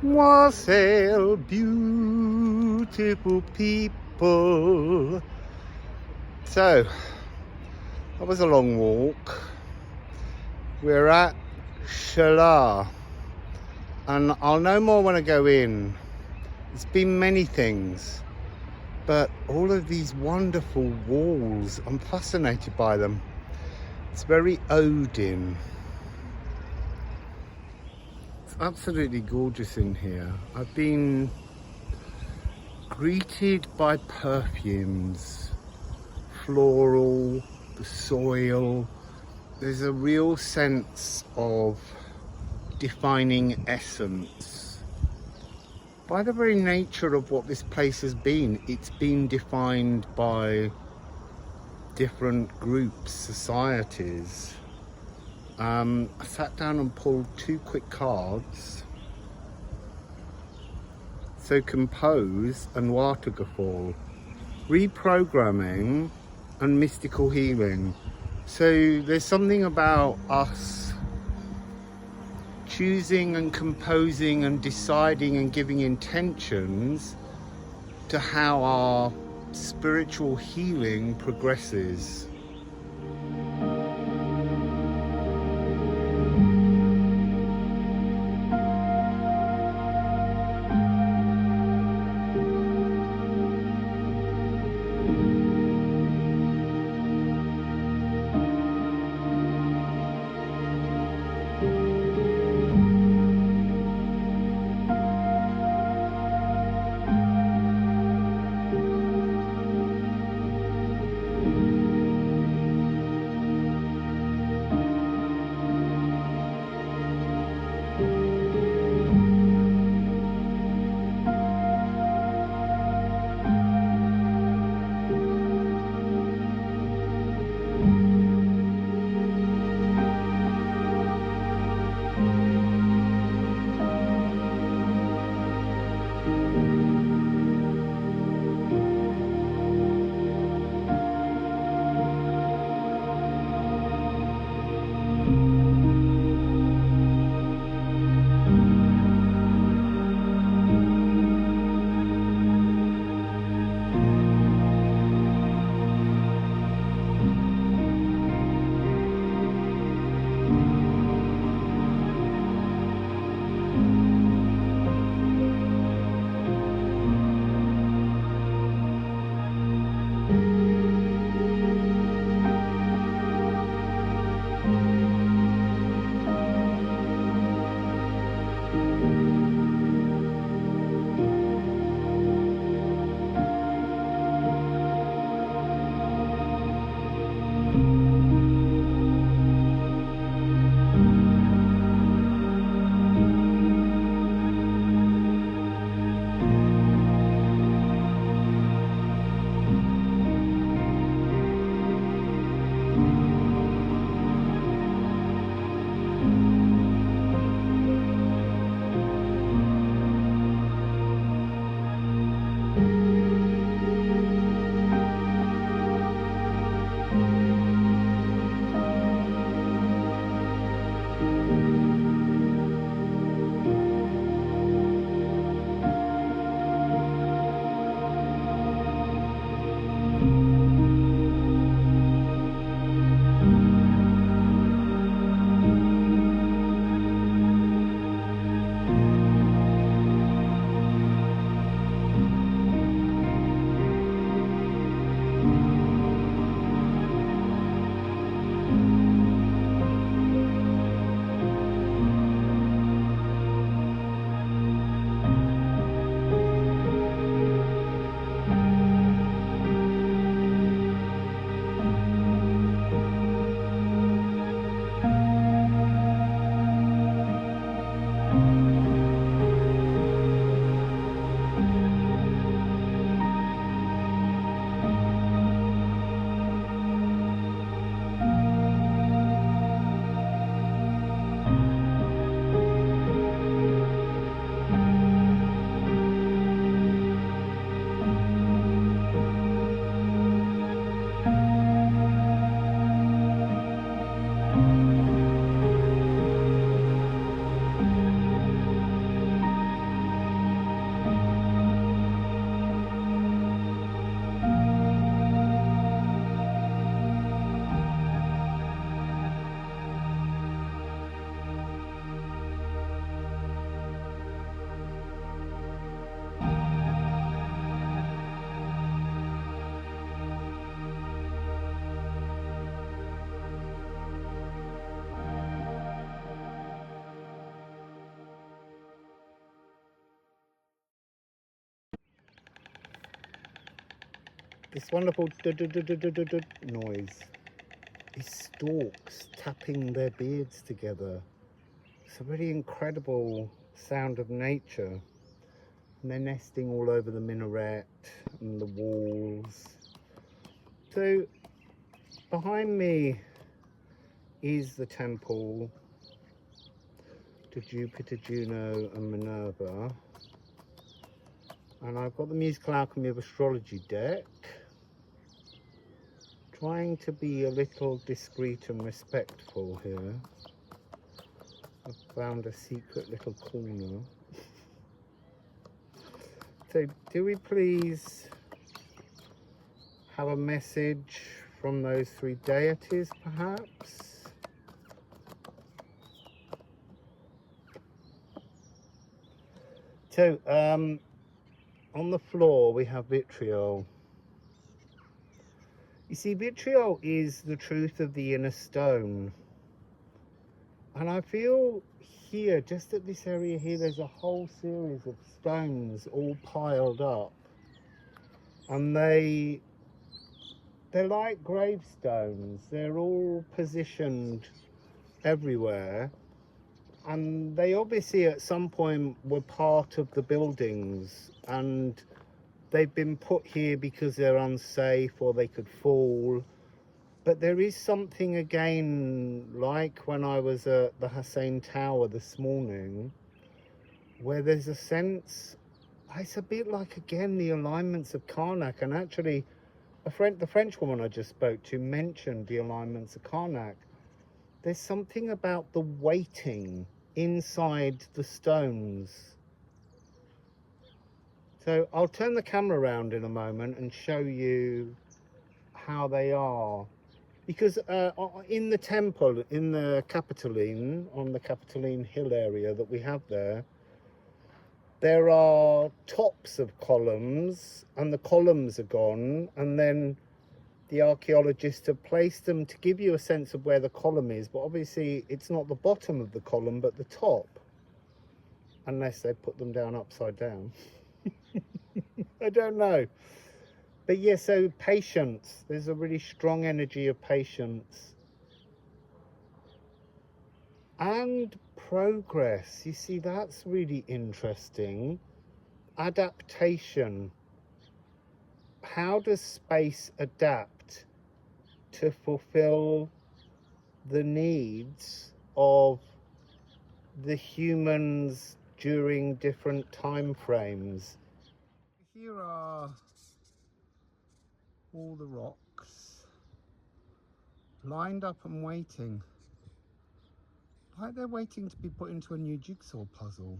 Wassail, beautiful people. So, that was a long walk. We're at Chellah, and I'll know more when I go in. It's been many things, but all of these wonderful walls, I'm fascinated by them. It's very Ædan. It's absolutely gorgeous in here. I've been greeted by perfumes, floral, the soil. There's a real sense of defining essence. By the very nature of what this place has been, it's been defined by different groups, societies. I sat down and pulled 2 quick cards. So compose and waterfall, reprogramming and mystical healing. So there's something about us choosing and composing and deciding and giving intentions to how our spiritual healing progresses. this wonderful noise is storks tapping their beards together. It's a really incredible sound of nature. And they're nesting all over the minaret and the walls. So behind me is the temple to Jupiter, Juno and Minerva. And I've got the musical Alchemy of Astrology deck. Trying to be a little discreet and respectful here. I've found a secret little corner. So do we please have a message from those three deities perhaps? So on the floor we have vitriol. You see, vitriol is the truth of the inner stone. And I feel here, just at this area here, there's a whole series of stones all piled up. And they're like gravestones. They're all positioned everywhere. And they obviously at some point were part of the buildings. And they've been put here because they're unsafe or they could fall. But there is something again, like when I was at the Hussein Tower this morning, where there's a sense, it's a bit like, again, the alignments of Karnak. And actually, the French woman I just spoke to mentioned the alignments of Karnak. There's something about the weighting inside the stones. So I'll turn the camera around in a moment and show you how they are. Because in the temple, in the Capitoline, on the Capitoline Hill area that we have there are tops of columns, and the columns are gone, and then the archaeologists have placed them to give you a sense of where the column is, but obviously it's not the bottom of the column, but the top, unless they put them down upside down. I don't know. But yeah, so patience. There's a really strong energy of patience. And progress. You see, that's really interesting. Adaptation. How does space adapt to fulfill the needs of the humans during different time frames? Here are all the rocks lined up and waiting, like they're waiting to be put into a new jigsaw puzzle.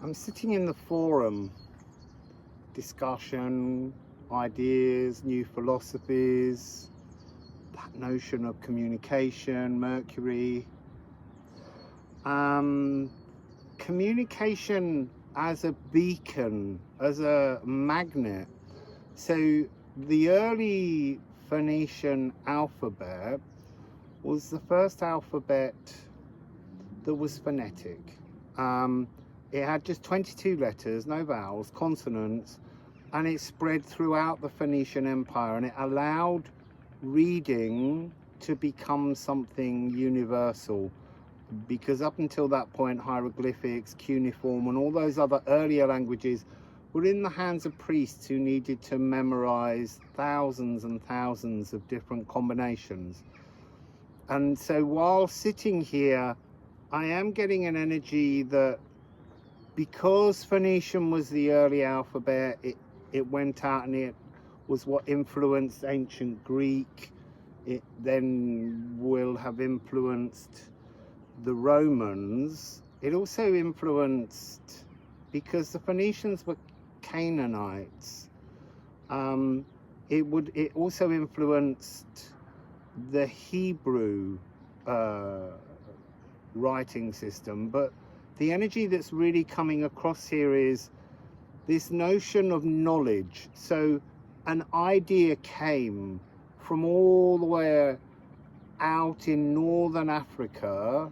I'm sitting in the forum, discussion, ideas, new philosophies, that notion of communication, Mercury. Communication as a beacon, as a magnet. So the early Phoenician alphabet was the first alphabet that was phonetic. It had just 22 letters, no vowels, consonants, and it spread throughout the Phoenician Empire, and it allowed reading to become something universal, because up until that point, hieroglyphics, cuneiform, and all those other earlier languages were in the hands of priests who needed to memorize thousands and thousands of different combinations. And so while sitting here, I am getting an energy that, because Phoenician was the early alphabet, it went out and it was what influenced ancient Greek. It then will have influenced the Romans. It also influenced, because the Phoenicians were Canaanites, it also influenced the Hebrew writing system. But the energy that's really coming across here is this notion of knowledge. So an idea came from all the way out in northern Africa,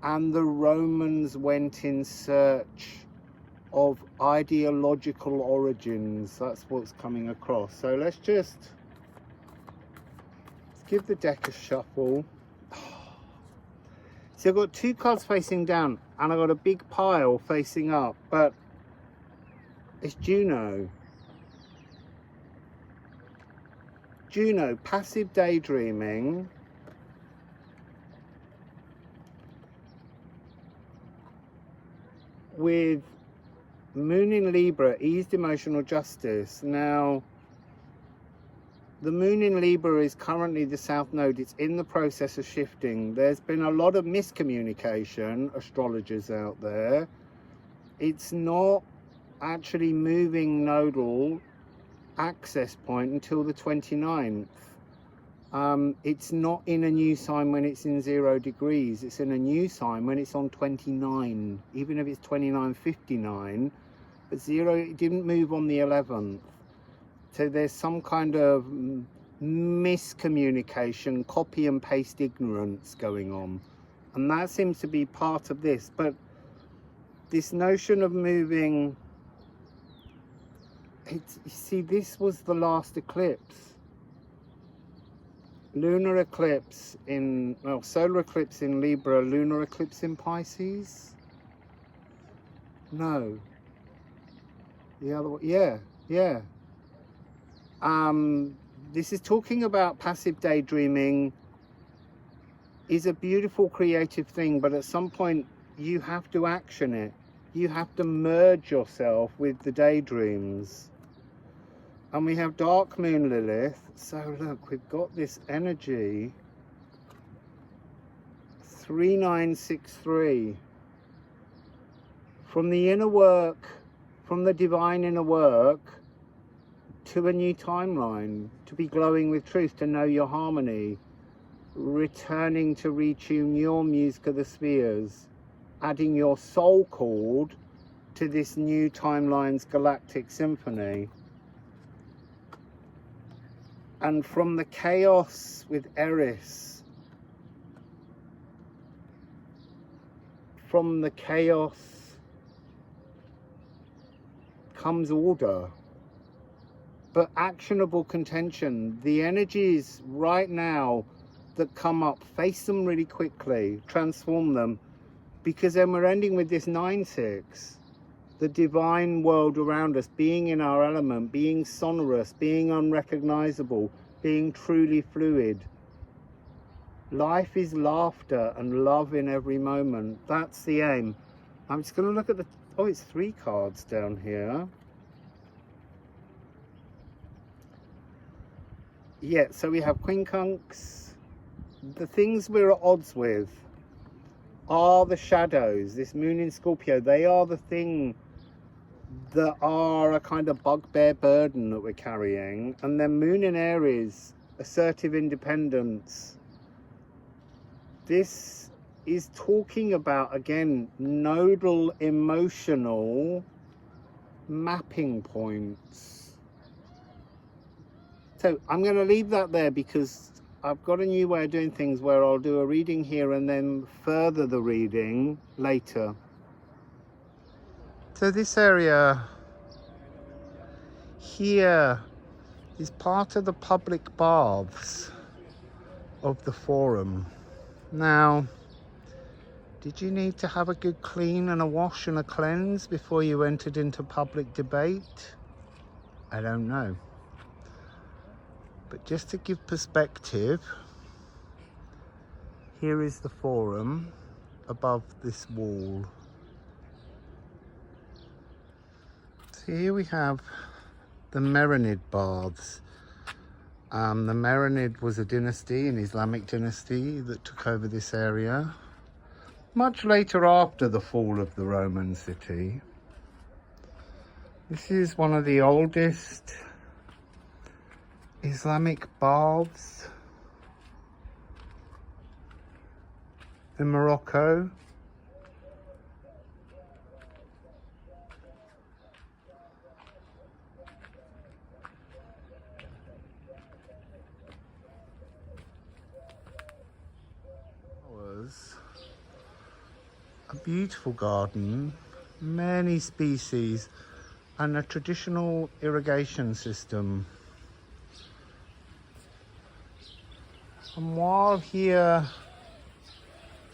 and the Romans went in search of ideological origins. That's what's coming across. So let's give the deck a shuffle. So I've got two cards facing down, and I've got a big pile facing up, but it's Juno. Juno, passive daydreaming. With Moon in Libra, eased emotional justice. Now, the Moon in Libra is currently the South Node. It's in the process of shifting. There's been a lot of miscommunication, astrologers out there. It's not actually moving nodal access point until the 29th. It's not in a new sign when it's in 0 degrees. It's in a new sign when it's on 29, even if it's 29:59. But 0, it didn't move on the 11th. So there's some kind of miscommunication, copy and paste ignorance going on. And that seems to be part of this. But this notion of moving, you see, this was the last eclipse. Lunar eclipse in, well, solar eclipse in Libra, lunar eclipse in Pisces? No. The other one, yeah. This is talking about passive daydreaming. Is a beautiful creative thing, but at some point you have to action it. You have to merge yourself with the daydreams. And we have Dark Moon Lilith. So look, we've got this energy. 3963. From the inner work, from the divine inner work, to a new timeline, to be glowing with truth, to know your harmony, returning to retune your music of the spheres, adding your soul chord to this new timeline's galactic symphony. And from the chaos with Eris, from the chaos comes order, but actionable contention. The energies right now that come up, face them really quickly, transform them, because then we're ending with this 9-6. The divine world around us, being in our element, being sonorous, being unrecognizable, being truly fluid. Life is laughter and love in every moment. That's the aim. I'm just going to look at the, oh, it's 3 cards down here. Yeah, so we have quincunx. The things we're at odds with are the shadows. This moon in Scorpio, they are the thing that are a kind of bugbear burden that we're carrying. And then moon in Aries, assertive independence. This is talking about, again, nodal emotional mapping points. So I'm going to leave that there because I've got a new way of doing things where I'll do a reading here and then further the reading later. So this area here is part of the public baths of the forum. Now, did you need to have a good clean and a wash and a cleanse before you entered into public debate? I don't know. But just to give perspective, here is the forum above this wall. So here we have the Marinid baths. The Marinid was a dynasty, an Islamic dynasty that took over this area much later after the fall of the Roman city. This is one of the oldest Islamic baths in Morocco. A beautiful garden, many species, and a traditional irrigation system. And while here,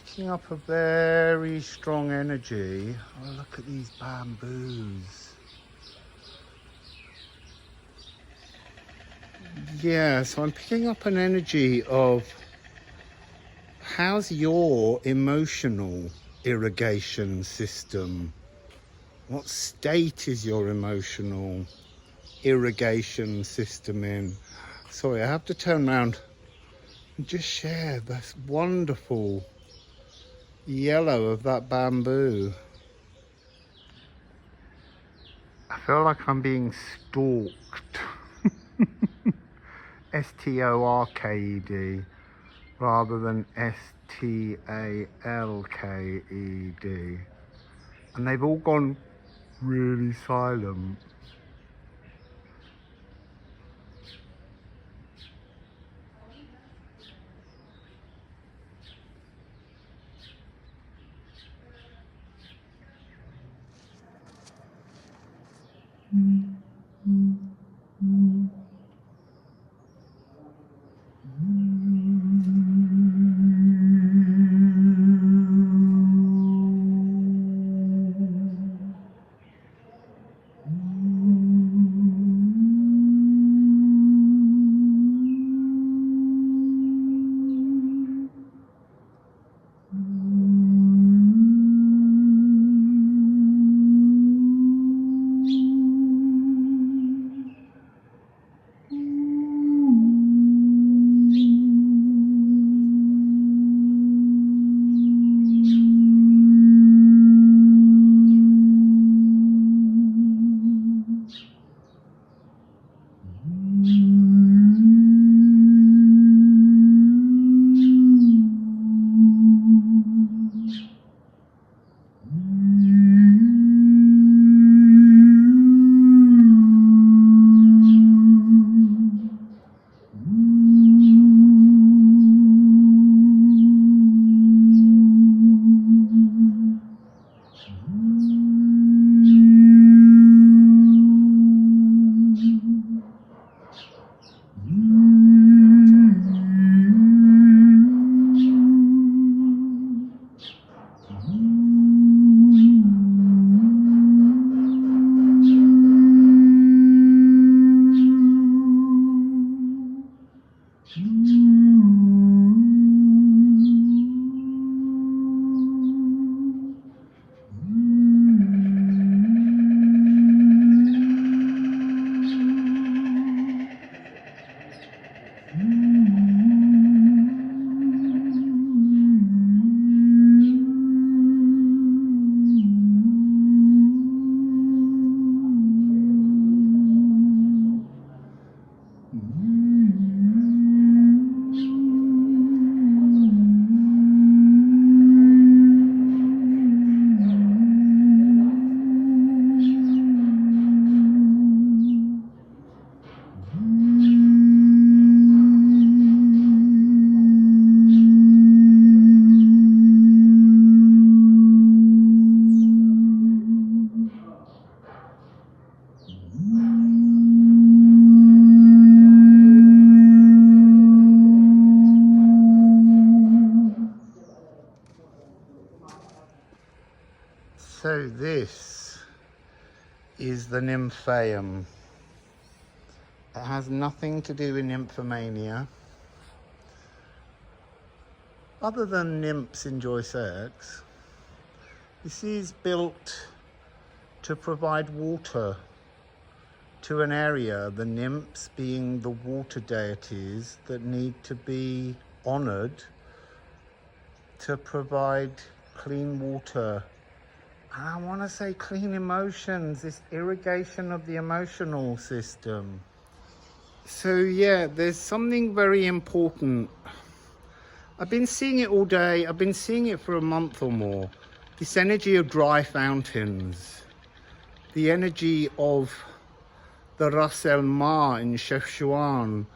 picking up a very strong energy, oh, look at these bamboos. Yeah, so I'm picking up an energy of how's your emotional irrigation system? What state is your emotional irrigation system in? Sorry, I have to turn around and just share this wonderful yellow of that bamboo. I feel like I'm being stalked. S-T-O-R-K-E-D rather than S-T-A-L-K-E-D. And they've all gone really silent. So this is the Nymphaeum. It has nothing to do with nymphomania. Other than nymphs enjoy sex. This is built to provide water to an area, the nymphs being the water deities that need to be honoured to provide clean water. And I want to say clean emotions, this irrigation of the emotional system. So yeah, there's something very important. I've been seeing it all day. I've been seeing it for a month or more. This energy of dry fountains. The energy of the Ras El Ma in Sichuan.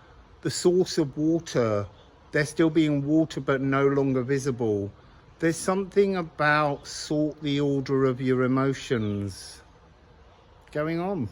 The source of water. There still being water but no longer visible. There's something about sort the order of your emotions going on.